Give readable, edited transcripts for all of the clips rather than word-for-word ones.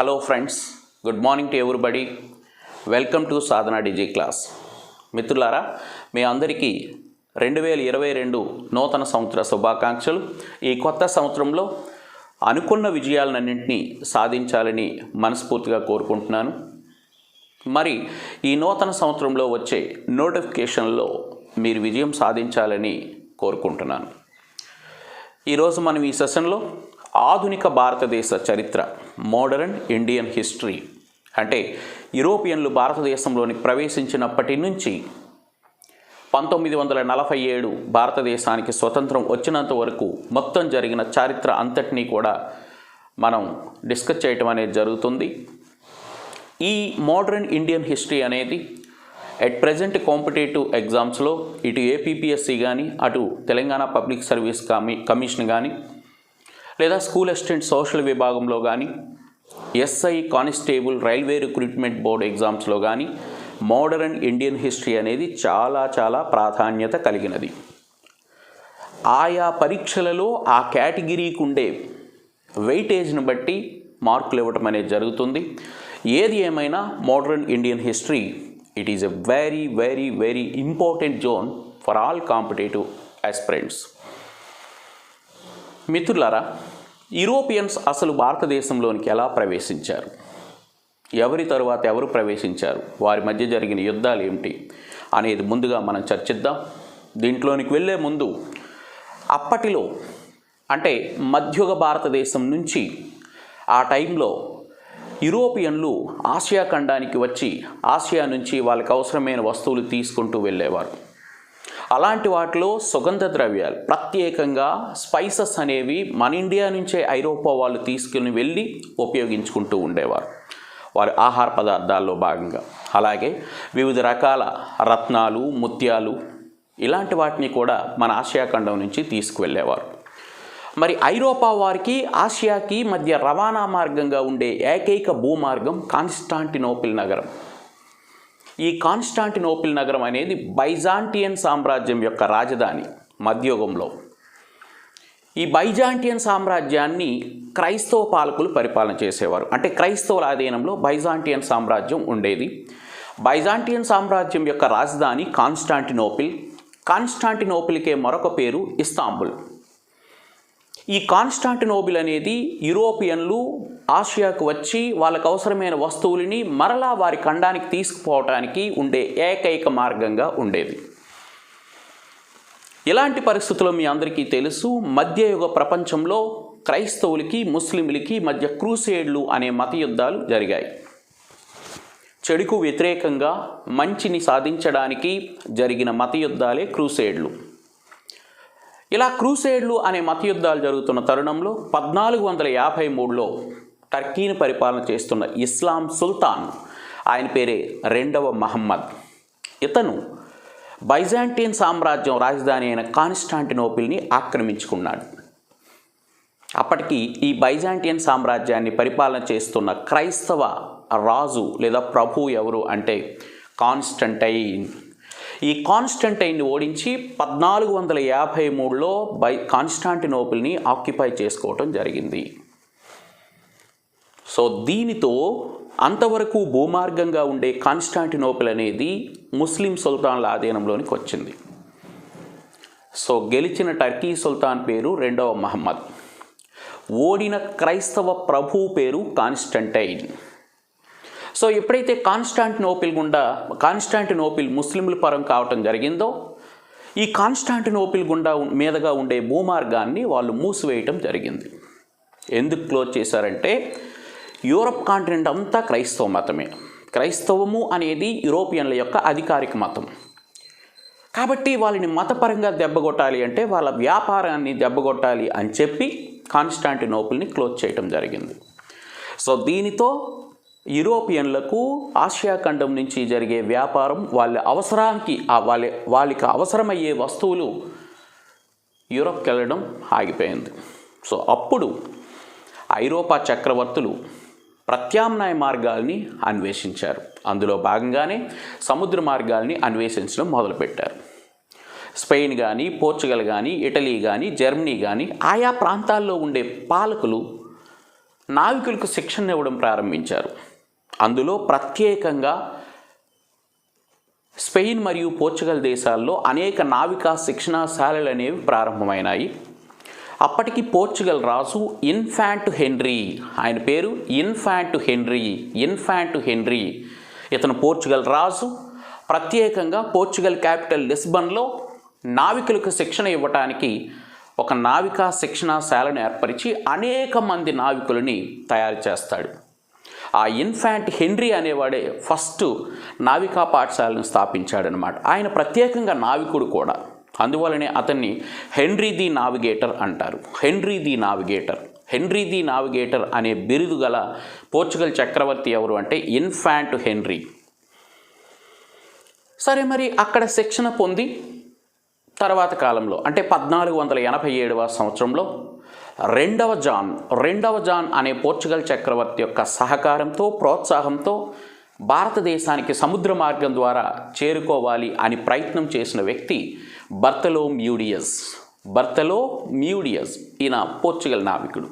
hello friends. Good morning to everybody. Welcome to Sadhana DG class. మిత్రులారా, మీ అందరికీ 2022 నూతన సంవత్సర శుభాకాంక్షలు. ఈ కొత్త సంవత్సరంలో అనుకున్న విజయాలన్నింటినీ సాధించాలని మనస్ఫూర్తిగా కోరుకుంటున్నాను. మరి ఈ నూతన సంవత్సరంలో వచ్చే నోటిఫికేషన్లో మీరు విజయం సాధించాలని కోరుకుంటున్నాను. ఈరోజు మనం ఈ సెషన్లో ఆధునిక భారతదేశ చరిత్ర, మోడర్న్ ఇండియన్ హిస్టరీ, అంటే యూరోపియన్లు భారతదేశంలోనికి ప్రవేశించినప్పటి నుంచి 1947 భారతదేశానికి స్వతంత్రం వచ్చినంత వరకు మొత్తం జరిగిన చరిత్ర అంతటినీ కూడా మనం డిస్కస్ చేయటం అనేది జరుగుతుంది. ఈ మోడర్న్ ఇండియన్ హిస్టరీ అనేది ఎట్ ప్రజెంట్ కాంపిటేటివ్ ఎగ్జామ్స్లో ఇటు ఏపీపీఎస్సీ కానీ అటు తెలంగాణ పబ్లిక్ సర్వీస్ కమిషన్ కానీ లేదా స్కూల్ అసిస్టెంట్ సోషల్ విభాగంలో కానీ SI constable railway recruitment board ఎగ్జామ్స్లో కానీ మోడర్న్ ఇండియన్ హిస్టరీ అనేది చాలా ప్రాధాన్యత కలిగినది. ఆయా పరీక్షలలో ఆ కేటగిరీకి ఉండే వెయిటేజ్ని బట్టి మార్కులు ఇవ్వటం అనేది జరుగుతుంది. ఏది ఏమైనా modern Indian history it is a very important zone for all competitive aspirants. మిత్రులారా, యూరోపియన్స్ అసలు భారతదేశంలోనికి ఎలా ప్రవేశించారు, ఎవరి తరువాత ఎవరు ప్రవేశించారు, వారి మధ్య జరిగిన యుద్ధాలు ఏమిటి అనేది ముందుగా మనం చర్చిద్దాం. దీంట్లోనికి వెళ్ళే ముందు అప్పటిలో అంటే మధ్యుగ భారతదేశం నుంచి ఆ టైంలో యూరోపియన్లు ఆసియా ఖండానికి వచ్చి ఆసియా నుంచి వాళ్ళకి అవసరమైన వస్తువులు తీసుకుంటూ వెళ్ళేవారు. అలాంటి వాటిలో సుగంధ ద్రవ్యాలు, ప్రత్యేకంగా స్పైసెస్ అనేవి మన ఇండియా నుంచే ఐరోపా వాళ్ళు తీసుకుని వెళ్ళి ఉపయోగించుకుంటూ ఉండేవారు వారి ఆహార పదార్థాల్లో భాగంగా. అలాగే వివిధ రకాల రత్నాలు, ముత్యాలు ఇలాంటి వాటిని కూడా మన ఆసియా ఖండం నుంచి తీసుకువెళ్ళేవారు. మరి ఐరోపా వారికి ఆసియాకి మధ్య రవాణా మార్గంగా ఉండే ఏకైక భూమార్గం కాన్స్టాంటినోపిల్ నగరం. ఈ కాన్స్టాంటినోపిల్ నగరం అనేది బైజాంటియన్ సామ్రాజ్యం యొక్క రాజధాని మధ్యయుగంలో. ఈ బైజాంటియన్ సామ్రాజ్యాన్ని క్రైస్తవ పాలకులు పరిపాలన చేసేవారు. అంటే క్రైస్తవుల ఆధీనంలో బైజాంటియన్ సామ్రాజ్యం ఉండేది. బైజాంటియన్ సామ్రాజ్యం యొక్క రాజధాని కాన్స్టాంటినోపిల్. కాన్స్టాంటినోపిల్కే మరొక పేరు ఇస్తాంబుల్. ఈ కాన్స్టాంటినోపిల్ అనేది యూరోపియన్లు ఆసియాకు వచ్చి వాళ్ళకు అవసరమైన వస్తువులని మరలా వారి ఖండానికి తీసుకుపోవటానికి ఉండే ఏకైక మార్గంగా ఉండేది. ఇలాంటి పరిస్థితుల్లో మీ అందరికీ తెలుసు, మధ్యయుగ ప్రపంచంలో క్రైస్తవులకి ముస్లింలకి మధ్య క్రూసేడ్లు అనే మత యుద్ధాలు జరిగాయి. చెడుకు వ్యతిరేకంగా మంచిని సాధించడానికి జరిగిన మత యుద్ధాలే క్రూసేడ్లు. ఇలా క్రూసేడ్లు అనే మత యుద్ధాలు జరుగుతున్న తరుణంలో 1453లో టర్కీని పరిపాలన చేస్తున్న ఇస్లాం సుల్తాన్, ఆయన పేరే రెండవ మహమ్మద్, ఇతను బైజాంటియన్ సామ్రాజ్యం రాజధాని అయిన కాన్స్టాంటినోపిల్ని ఆక్రమించుకున్నాడు. అప్పటికి ఈ బైజాంటియన్ సామ్రాజ్యాన్ని పరిపాలన చేస్తున్న క్రైస్తవ రాజు లేదా ప్రభు ఎవరు అంటే కాన్స్టంటైన్. ఈ కాన్స్టంటైన్ని ఓడించి 1453లో కాన్స్టాంటినోపిల్ని ఆక్యుపై చేసుకోవటం జరిగింది. సో దీనితో అంతవరకు భూమార్గంగా ఉండే కాన్స్టాంటినోపిల్ అనేది ముస్లిం సుల్తాన్ల ఆధీనంలోనికి వచ్చింది. సో గెలిచిన టర్కీ సుల్తాన్ పేరు రెండవ మహమ్మద్, ఓడిన క్రైస్తవ ప్రభు పేరు కాన్స్టంటైన్. సో ఎప్పుడైతే కాన్స్టాంటినోపిల్ ముస్లింల పరం కావటం జరిగిందో, ఈ కాన్స్టాంటినోపిల్ మీదుగా ఉండే భూమార్గాన్ని వాళ్ళు మూసివేయటం జరిగింది. ఎందుకు క్లోజ్ చేశారంటే యూరప్ కాంటినెంట్ అంతా క్రైస్తవ మతమే. క్రైస్తవము అనేది యూరోపియన్ల యొక్క అధికారిక మతం. కాబట్టి వాళ్ళని మతపరంగా దెబ్బగొట్టాలి అంటే వాళ్ళ వ్యాపారాన్ని దెబ్బగొట్టాలి అని చెప్పి కాన్స్టాంటినోపిల్ని క్లోజ్ చేయటం జరిగింది. సో దీనితో యూరోపియన్లకు ఆసియా ఖండం నుంచి జరిగే వ్యాపారం, వాళ్ళ అవసరానికి వాళ్ళకి అవసరమయ్యే వస్తువులు యూరప్కి వెళ్ళడం ఆగిపోయింది. సో అప్పుడు ఐరోపా చక్రవర్తులు ప్రత్యామ్నాయ మార్గాల్ని అన్వేషించారు. అందులో భాగంగానే సముద్ర మార్గాల్ని అన్వేషించడం మొదలుపెట్టారు. స్పెయిన్ కానీ, పోర్చుగల్ కానీ, ఇటలీ కానీ, జర్మనీ కానీ ఆయా ప్రాంతాల్లో ఉండే పాలకులు నావికులకు శిక్షణ ఇవ్వడం ప్రారంభించారు. అందులో ప్రత్యేకంగా స్పెయిన్ మరియు పోర్చుగల్ దేశాల్లో అనేక నావికా శిక్షణాశాలలు అనేవి ప్రారంభమైనాయి. అప్పటికి పోర్చుగల్ రాజు ఇన్ఫాంట్ హెన్రీ, ఆయన పేరు ఇన్ఫాంట్ హెన్రీ, ఇతను పోర్చుగల్ రాజు. ప్రత్యేకంగా పోర్చుగల్ క్యాపిటల్ లిస్బన్లో నావికులకు శిక్షణ ఇవ్వటానికి ఒక నావికా శిక్షణాశాలను ఏర్పరిచి అనేక మంది నావికులని తయారు చేస్తాడు. ఆ ఇన్ఫాంట్ హెన్రీ అనేవాడే ఫస్ట్ నావికా పాఠశాలను స్థాపించాడనమాట. ఆయన ప్రత్యేకంగా నావికుడు కూడా, అందువలనే అతన్ని హెన్రీ ది నావిగేటర్ అంటారు. హెన్రీ ది నావిగేటర్ అనే బిరుదు గల పోర్చుగల్ చక్రవర్తి ఎవరు అంటే ఇన్ఫాంట్ హెన్రీ. సరే, మరి అక్కడ శిక్షణ పొంది తర్వాత కాలంలో అంటే 1487వ సంవత్సరంలో రెండవ జాన్ అనే పోర్చుగల్ చక్రవర్తి యొక్క సహకారంతో, ప్రోత్సాహంతో భారతదేశానికి సముద్ర మార్గం ద్వారా చేరుకోవాలి అని ప్రయత్నం చేసిన వ్యక్తి బర్తలోమ్యూడియస్. ఈయన పోర్చుగల్ నావికుడు.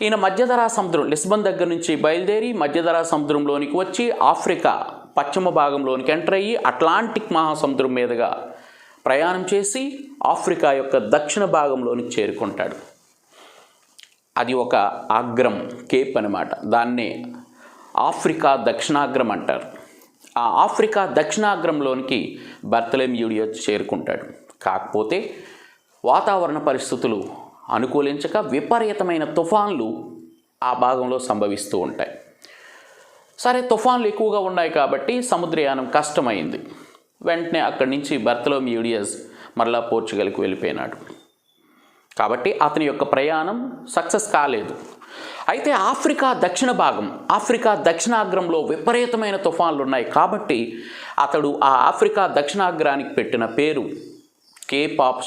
ఈయన మధ్యధరా సముద్రం, లిస్బన్ దగ్గర నుంచి బయలుదేరి మధ్యధరా సముద్రంలోనికి వచ్చి ఆఫ్రికా పశ్చిమ భాగంలోనికి ఎంటర్ అయ్యి అట్లాంటిక్ మహాసముద్రం మీదుగా ప్రయాణం చేసి ఆఫ్రికా యొక్క దక్షిణ భాగంలోనికి చేరుకుంటాడు. అది ఒక అగ్రం, కేప్ అనమాట. దాన్నే ఆఫ్రికా దక్షిణాగ్రం అంటారు. ఆ ఆఫ్రికా దక్షిణాగ్రంలోనికి బర్తలోమ్యూడియస్ చేరుకుంటాడు. కాకపోతే వాతావరణ పరిస్థితులు అనుకూలించక విపరీతమైన తుఫాన్లు ఆ భాగంలో సంభవిస్తూ ఉంటాయి. సరే, తుఫాన్లు ఎక్కువగా ఉన్నాయి కాబట్టి సముద్రయానం కష్టమైంది. వెంటనే అక్కడి నుంచి బర్తలోమ్యూడియస్ మరలా పోర్చుగల్కి వెళ్ళిపోయినాడు. కాబట్టి అతని యొక్క ప్రయాణం సక్సెస్ కాలేదు. అయితే ఆఫ్రికా దక్షిణాగ్రంలో విపరీతమైన తుఫాన్లు ఉన్నాయి కాబట్టి అతడు ఆ ఆఫ్రికా దక్షిణాగ్రానికి పెట్టిన పేరు Cape of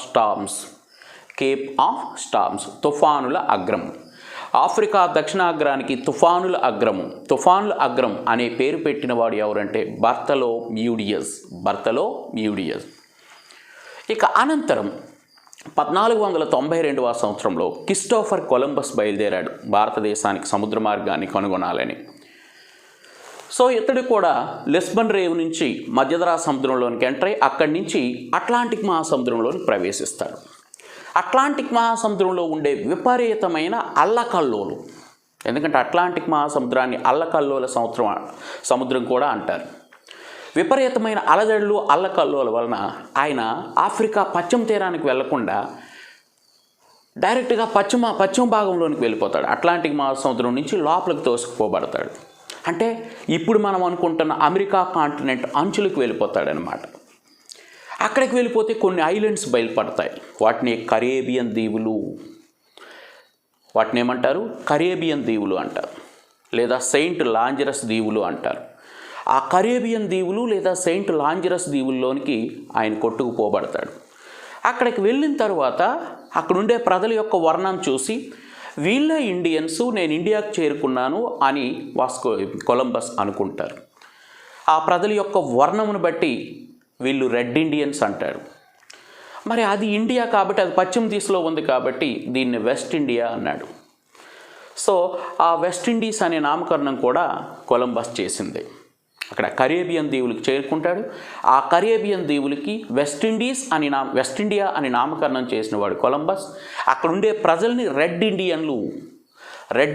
storms, తుఫానుల Akram. Africa దక్షిణాగ్రానికి తుఫానుల అగ్రం అనే పేరు పెట్టినవాడు ఎవరంటే బర్తలోమ్యూడియస్. ఇక అనంతరం 1492వ సంవత్సరంలో క్రిస్టోఫర్ కొలంబస్ బయలుదేరాడు భారతదేశానికి సముద్ర మార్గాన్ని కనుగొనాలని. సో ఇతడు కూడా లిస్బన్ రేవు నుంచి మధ్యధరా సముద్రంలోనికి ఎంటర్ అయ్యి అక్కడి నుంచి అట్లాంటిక్ మహాసముద్రంలోకి ప్రవేశిస్తాడు. అట్లాంటిక్ మహాసముద్రంలో ఉండే విపరీతమైన అల్లకల్లోలు, ఎందుకంటే అట్లాంటిక్ మహాసముద్రాన్ని అల్లకల్లోల సముద్రం కూడా అంటారు. విపరీతమైన అలజడులు, అల్లకల్లోల వలన ఆయన ఆఫ్రికా పశ్చిమ తీరానికి వెళ్లకుండా డైరెక్ట్గా పశ్చిమ భాగంలోనికి వెళ్ళిపోతాడు. అట్లాంటిక్ మహాసముద్రం నుంచి లోపలికి తోసుకుపోబడతాడు. అంటే ఇప్పుడు మనం అనుకుంటున్న అమెరికా కాంటినెంట్ అంచులకు వెళ్ళిపోతాడనమాట. అక్కడికి వెళ్ళిపోతే కొన్ని ఐలాండ్స్ బయలుపడతాయి. వాటిని కరేబియన్ దీవులు, వాటిని ఏమంటారు? కరేబియన్ దీవులు అంటారు, లేదా సెయింట్ లాంజరస్ దీవులు అంటారు. ఆ కరేబియన్ దీవులు లేదా సెయింట్ లాంజరస్ దీవుల్లోనికి ఆయన కొట్టుకుపోబడతాడు. అక్కడికి వెళ్ళిన తర్వాత అక్కడుండే ప్రజల యొక్క వర్ణం చూసి వీళ్ళే ఇండియన్స్, నేను ఇండియాకు చేరుకున్నాను అని కొలంబస్ అనుకుంటారు. ఆ ప్రజల యొక్క వర్ణమును బట్టి వీళ్ళు రెడ్ ఇండియన్స్ అంటారు. మరి అది ఇండియా కాబట్టి, అది పశ్చిమ దిశలో ఉంది కాబట్టి దీన్ని వెస్ట్ ఇండియా అన్నాడు. సో ఆ వెస్ట్ ఇండీస్ అనే నామకరణం కూడా కొలంబస్ చేసింది. అక్కడ కరేబియన్ దీవులకు చేరుకుంటాడు. ఆ కరేబియన్ దీవులకి వెస్ట్ ఇండియా అని నామకరణం చేసిన వాడు కొలంబస్. అక్కడుండే ప్రజల్ని రెడ్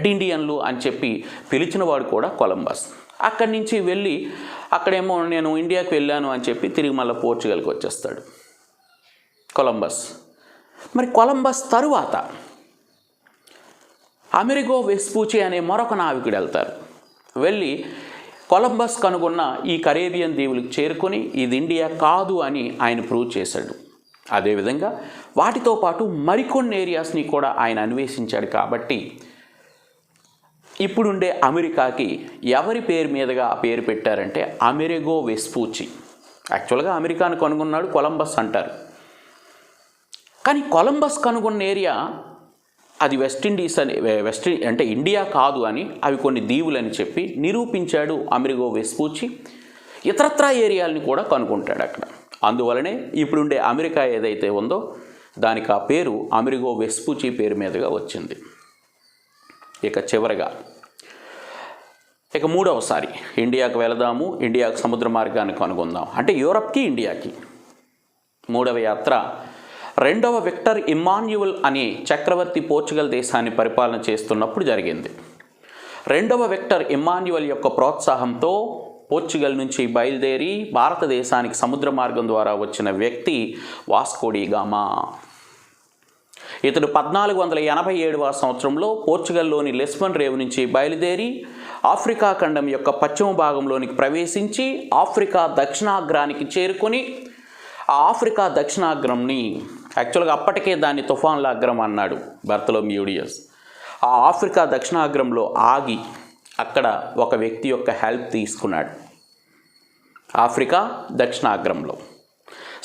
ఇండియన్లు అని చెప్పి పిలిచిన వాడు కూడా కొలంబస్. అక్కడి నుంచి వెళ్ళి అక్కడేమో నేను ఇండియాకి వెళ్ళాను అని చెప్పి తిరిగి మళ్ళీ పోర్చుగల్కి వచ్చేస్తాడు కొలంబస్. మరి కొలంబస్ తరువాత అమెరిగో వెస్పూచి అనే మరొక నావికుడు వెళ్ళి కొలంబస్ కనుగొన్న ఈ కరేబియన్ దీవులకు చేరుకొని ఇది ఇండియా కాదు అని ఆయన ప్రూవ్ చేశాడు. అదేవిధంగా వాటితో పాటు మరికొన్ని ఏరియాస్ని కూడా ఆయన అన్వేషించాడు. కాబట్టి ఇప్పుడుండే అమెరికాకి ఎవరి పేరు మీదుగా ఆ పేరు పెట్టారంటే అమెరిగో వెస్పూచి. యాక్చువల్గా అమెరికాను కనుగొన్నాడు కొలంబస్ అంటారు, కానీ కొలంబస్ కనుగొన్న ఏరియా అది వెస్ట్ అంటే ఇండియా కాదు అని, అవి కొన్ని దీవులని చెప్పి నిరూపించాడు అమెరిగో వెస్పూచి. ఇతరత్రా ఏరియాలని కూడా కనుగొంటాడు అక్కడ. అందువలనే ఇప్పుడుండే అమెరికా ఏదైతే ఉందో దానికి ఆ పేరు అమెరిగో వెస్పూచి పేరు మీదుగా వచ్చింది. ఇక చివరగా ఇక మూడవసారి ఇండియాకు వెళదాము, ఇండియాకు సముద్ర మార్గాన్ని కనుగొందాం అంటే యూరప్కి ఇండియాకి. మూడవ యాత్ర రెండవ విక్టర్ ఇమ్మాన్యువల్ అనే చక్రవర్తి పోర్చుగల్ దేశాన్ని పరిపాలన చేస్తున్నప్పుడు జరిగింది. రెండవ విక్టర్ ఇమ్మాన్యువల్ యొక్క ప్రోత్సాహంతో పోర్చుగల్ నుంచి బయలుదేరి భారతదేశానికి సముద్ర మార్గం ద్వారా వచ్చిన వ్యక్తి వాస్కో డి గామా. ఇతడు 1487వ సంవత్సరంలో పోర్చుగల్లోని లిస్బన్ రేవు నుంచి బయలుదేరి ఆఫ్రికా ఖండం యొక్క పశ్చిమ భాగంలోనికి ప్రవేశించి ఆఫ్రికా దక్షిణాగ్రానికి చేరుకొని ఆ ఆఫ్రికా దక్షిణాగ్రంని యాక్చువల్గా అప్పటికే దాన్ని తుఫాన్ల అగ్రం అన్నాడు బర్తలోమియో డియాస్. ఆ ఆఫ్రికా దక్షిణాగ్రంలో ఆగి అక్కడ ఒక వ్యక్తి యొక్క హెల్ప్ తీసుకున్నాడు ఆఫ్రికా దక్షిణాగ్రంలో.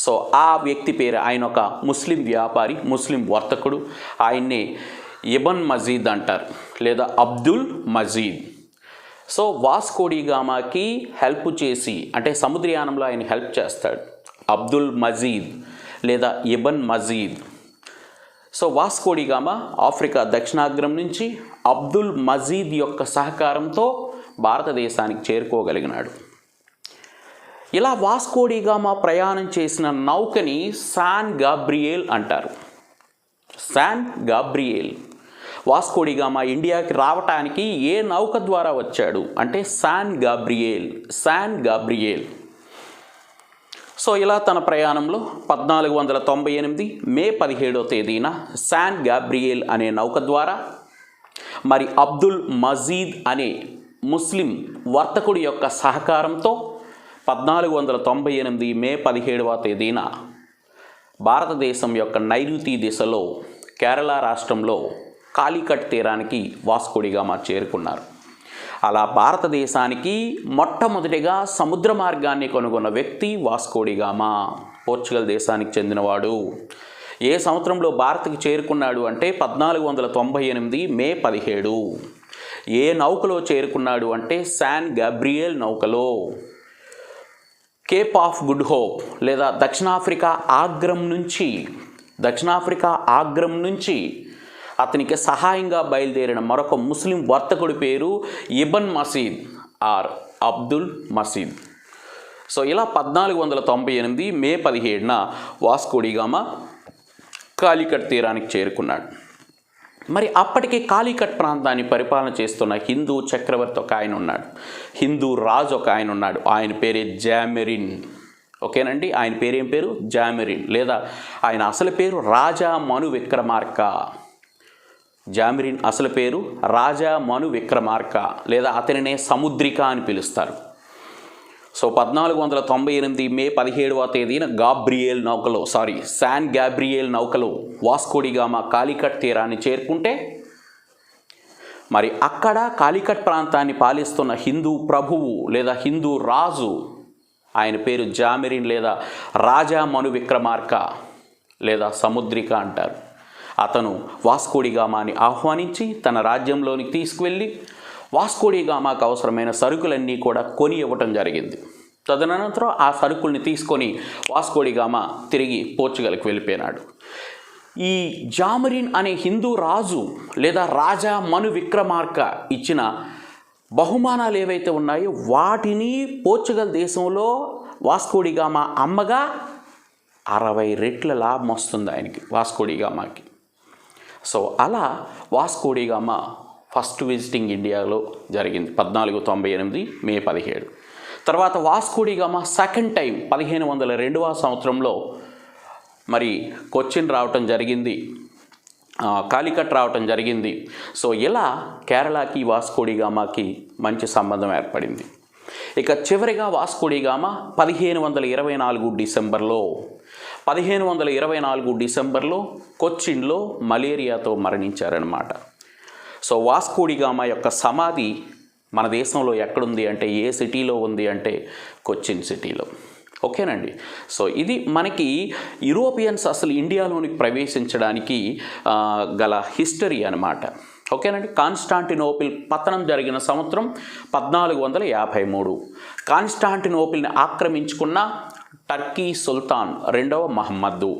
సో ఆ వ్యక్తి పేరు, ఆయన ఒక ముస్లిం వ్యాపారి, ముస్లిం వర్తకుడు. ఆయన్ని ఇబన్ మజీద్ అంటారు లేదా Abdul Majid. So Vasco da గామాకి హెల్ప్ చేసి అంటే సముద్రయానంలో ఆయన హెల్ప్ చేస్తాడు అబ్దుల్ మజీద్ లేదా Ibn Majid. So Vasco da Gama Africa దక్షిణాగ్రం నుంచి అబ్దుల్ మజీద్ యొక్క సహకారంతో భారతదేశానికి చేరుకోగలిగినాడు. ఇలా వాస్కో డి గామా ప్రయాణం చేసిన నౌకని శాన్ గాబ్రియేల్ అంటారు. San Gabriel. Vasco da Gama ఇండియాకి రావటానికి ఏ నౌక ద్వారా వచ్చాడు అంటే San Gabriel. San Gabriel. So ఇలా తన ప్రయాణంలో 1498 మే 17వ తేదీన శాన్ గాబ్రియేల్ అనే నౌక ద్వారా మరి అబ్దుల్ మజీద్ అనే ముస్లిం వర్తకుడి యొక్క సహకారంతో 1498 మే 17వ తేదీన భారతదేశం యొక్క నైరుతి దిశలో కేరళ రాష్ట్రంలో కాలికట్ తీరానికి వాస్కో డి గామా చేరుకున్నారు. అలా భారతదేశానికి మొట్టమొదటిగా సముద్ర మార్గాన్ని కనుగొన్న వ్యక్తి వాస్కో డి గామా. పోర్చుగల్ దేశానికి చెందినవాడు. ఏ సంవత్సరంలో భారత్కి చేరుకున్నాడు అంటే 1498 మే 17. ఏ నౌకలో చేరుకున్నాడు అంటే శాన్ గాబ్రియేల్ నౌకలో. కేప్ ఆఫ్ గుడ్ హోప్ లేదా దక్షిణాఫ్రికా ఆగ్రం నుంచి అతనికి సహాయంగా బయలుదేరిన మరొక ముస్లిం వర్తకుడి పేరు ఇబన్ మసీద్ ఆర్ అబ్దుల్ మసీద్. సో ఇలా 1498 మే 17న వాస్కో డి గామా కాలికట్ తీరానికి చేరుకున్నాడు. మరి అప్పటికే కాలికట్ ప్రాంతాన్ని పరిపాలన చేస్తున్న హిందూ చక్రవర్తి ఒక ఆయన ఉన్నాడు, హిందూ రాజు ఒక ఆయన ఉన్నాడు. ఆయన పేరే జామెరిన్. ఓకేనండి, ఆయన పేరు ఏం పేరు? జామెరిన్ లేదా ఆయన అసలు పేరు రాజా మను విక్రమార్క. జామెరిన్ అసలు పేరు రాజా మను విక్రమార్క లేదా అతనినే సముద్రిక అని పిలుస్తారు. సో 1498 మే 17వ తేదీన శాన్ గాబ్రియేల్ నౌకలో వాస్కో డి గామా కాలికట్ తీరాన్ని చేరుకుంటే మరి అక్కడ కాలికట్ ప్రాంతాన్ని పాలిస్తున్న హిందూ ప్రభువు లేదా హిందూ రాజు, ఆయన పేరు జామెరిన్ లేదా రాజా మను విక్రమార్క లేదా సముద్రిక అంటారు. అతను వాస్కో డి గామాని ఆహ్వానించి తన రాజ్యంలోనికి తీసుకువెళ్ళి వాస్కో డి గామాకు అవసరమైన సరుకులన్నీ కూడా కొని ఇవ్వటం జరిగింది. తదనంతరం ఆ సరుకుల్ని తీసుకొని వాస్కో డి గామా తిరిగి పోర్చుగల్కి వెళ్ళిపోయినాడు. ఈ జామెరిన్ అనే హిందూ రాజు లేదా రాజా మను విక్రమార్క ఇచ్చిన బహుమానాలు ఏవైతే ఉన్నాయో వాటిని పోర్చుగల్ దేశంలో వాస్కో డి గామా అమ్మగా 60 రెట్ల లాభం వస్తుంది ఆయనకి, వాస్కో డి గామాకి. సో అలా Vasco da Gama first visiting ఇండియాలో జరిగింది 1498 మే 17. తర్వాత Vasco da Gama second time 1502వ సంవత్సరంలో మరి కొచ్చిన్ రావటం జరిగింది, కాలికట్ రావటం జరిగింది. సో ఇలా కేరళకి వాస్కో డి గామాకి మంచి సంబంధం ఏర్పడింది. ఇక చివరిగా వాస్కో డి గామా 1524 డిసెంబర్లో కొచ్చిన్లో మలేరియాతో మరణించారనమాట. సో వాస్కో డి గామా యొక్క సమాధి మన దేశంలో ఎక్కడుంది అంటే ఏ సిటీలో ఉంది అంటే కొచ్చిన్ సిటీలో. ఓకేనండి. సో ఇది మనకి యూరోపియన్స్ అసలు ఇండియాలోనికి ప్రవేశించడానికి గల హిస్టరీ అనమాట. ఓకేనండి. కాన్స్టాంటినోపిల్ పతనం జరిగిన సంవత్సరం 1453. కాన్స్టాంటినోపిల్ని ఆక్రమించుకున్న టర్కీ సుల్తాన్ 2వ మహమ్మద్దు.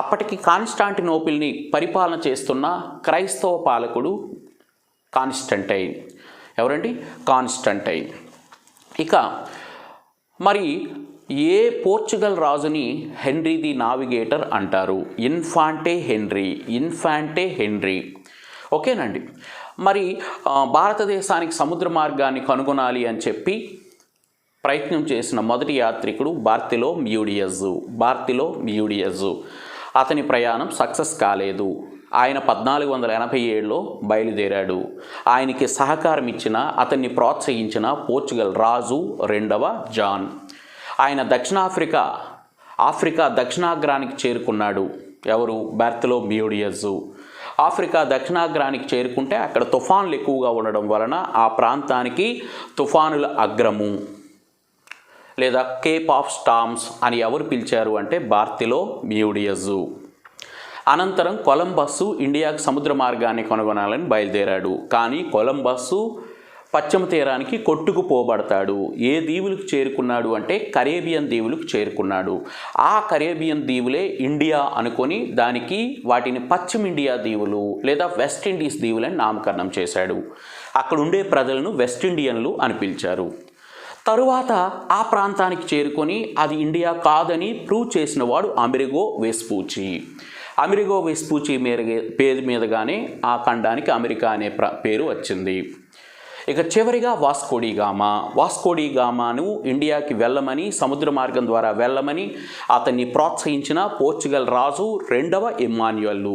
అప్పటికి కాన్స్టాంటినోపిల్ని పరిపాలన చేస్తున్న క్రైస్తవ పాలకుడు కాన్స్టంటైన్. ఎవరండి? కాన్స్టంటైన్. ఇక మరి ఏ పోర్చుగల్ రాజుని హెన్రీ ది నావిగేటర్ అంటారు? ఇన్ఫాంటే హెన్రీ. ఓకేనండి. మరి భారతదేశానికి సముద్ర మార్గాన్ని కనుగొనాలి అని చెప్పి ప్రయత్నం చేసిన మొదటి యాత్రికుడు బార్తిలోమ్యూడియస్. అతని ప్రయాణం సక్సెస్ కాలేదు. ఆయన 1487లో బయలుదేరాడు. ఆయనకి సహకారం ఇచ్చిన, అతన్ని ప్రోత్సహించిన పోర్చుగల్ రాజు 2వ జాన్. ఆయన ఆఫ్రికా దక్షిణాగ్రానికి చేరుకున్నాడు. ఎవరు? బార్తిలోమ్యూడియస్. ఆఫ్రికా దక్షిణాగ్రానికి చేరుకుంటే అక్కడ తుఫానులు ఎక్కువగా ఉండడం వలన ఆ ప్రాంతానికి తుఫానుల అగ్రము లేదా కేప్ ఆఫ్ స్టార్మ్స్ అని ఎవరు పిలిచారు అంటే బార్తిలోమ్యూడియస్. అనంతరం కొలంబస్సు ఇండియాకు సముద్ర మార్గాన్ని కనుగొనాలని బయలుదేరాడు. కానీ కొలంబస్సు పశ్చిమ తీరానికి కొట్టుకుపోబడతాడు. ఏ దీవులకు చేరుకున్నాడు అంటే కరేబియన్ దీవులకు చేరుకున్నాడు. ఆ కరేబియన్ దీవులే ఇండియా అనుకొని దానికి వాటిని పశ్చిమ ఇండియా దీవులు లేదా వెస్ట్ ఇండీస్ దీవులని నామకరణం చేశాడు. అక్కడ ఉండే ప్రజలను వెస్ట్ ఇండియన్లు అని పిలిచారు. తరువాత ఆ ప్రాంతానికి చేరుకొని అది ఇండియా కాదని ప్రూవ్ చేసిన వాడు అమెరిగో వెస్పూచి పేరు మీదగానే ఆ ఖండానికి అమెరికా అనే పేరు వచ్చింది. ఇక చివరిగా వాస్కోడిగామాను ఇండియాకి వెళ్ళమని, సముద్ర మార్గం ద్వారా వెళ్ళమని అతన్ని ప్రోత్సహించిన పోర్చుగల్ రాజు 2వ ఇమ్మాన్యుయల్.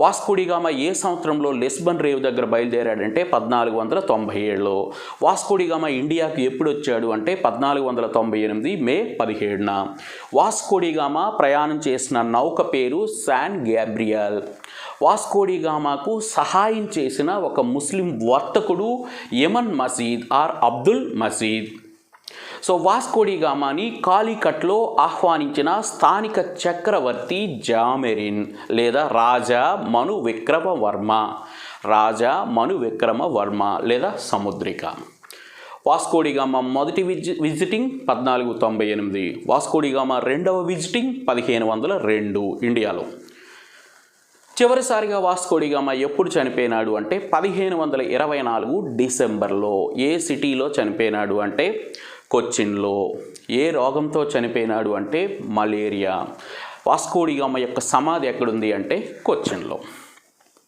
వాస్కోడిగామా ఏ సంవత్సరంలో లిస్బన్ రేవు దగ్గర బయలుదేరాడంటే 1497లో. వాస్కోడిగామా ఇండియాకి ఎప్పుడు వచ్చాడు అంటే 1498 మే 17న. వాస్కోడిగామా ప్రయాణం చేసిన నౌక పేరు శాన్ గ్యాబ్రియల్. వాస్కోడిగామాకు సహాయం చేసిన ఒక ముస్లిం వర్తకుడు యమన్ మసీద్ అబ్దుల్ మసీద్. సో వాస్కోడిగామాని కాలికట్లో ఆహ్వానించిన స్థానిక చక్రవర్తి జామెరిన్ లేదా రాజా మను విక్రమవర్మ లేదా సముద్రిక. వాస్కోడిగామా మొదటి విజిటింగ్ 1498, వాస్కోడిగామా 2వ విజిటింగ్ 1502 ఇండియాలో. చివరిసారిగా వాస్కోడిగామా ఎప్పుడు చనిపోయినాడు అంటే 1524 డిసెంబర్లో. ఏ సిటీలో చనిపోయినాడు అంటే కొచ్చిన్లో. ఏ రోగంతో చనిపోయినాడు అంటే మలేరియా. వాస్కోడిగామా యొక్క సమాధి ఎక్కడుంది అంటే కొచ్చిన్లో.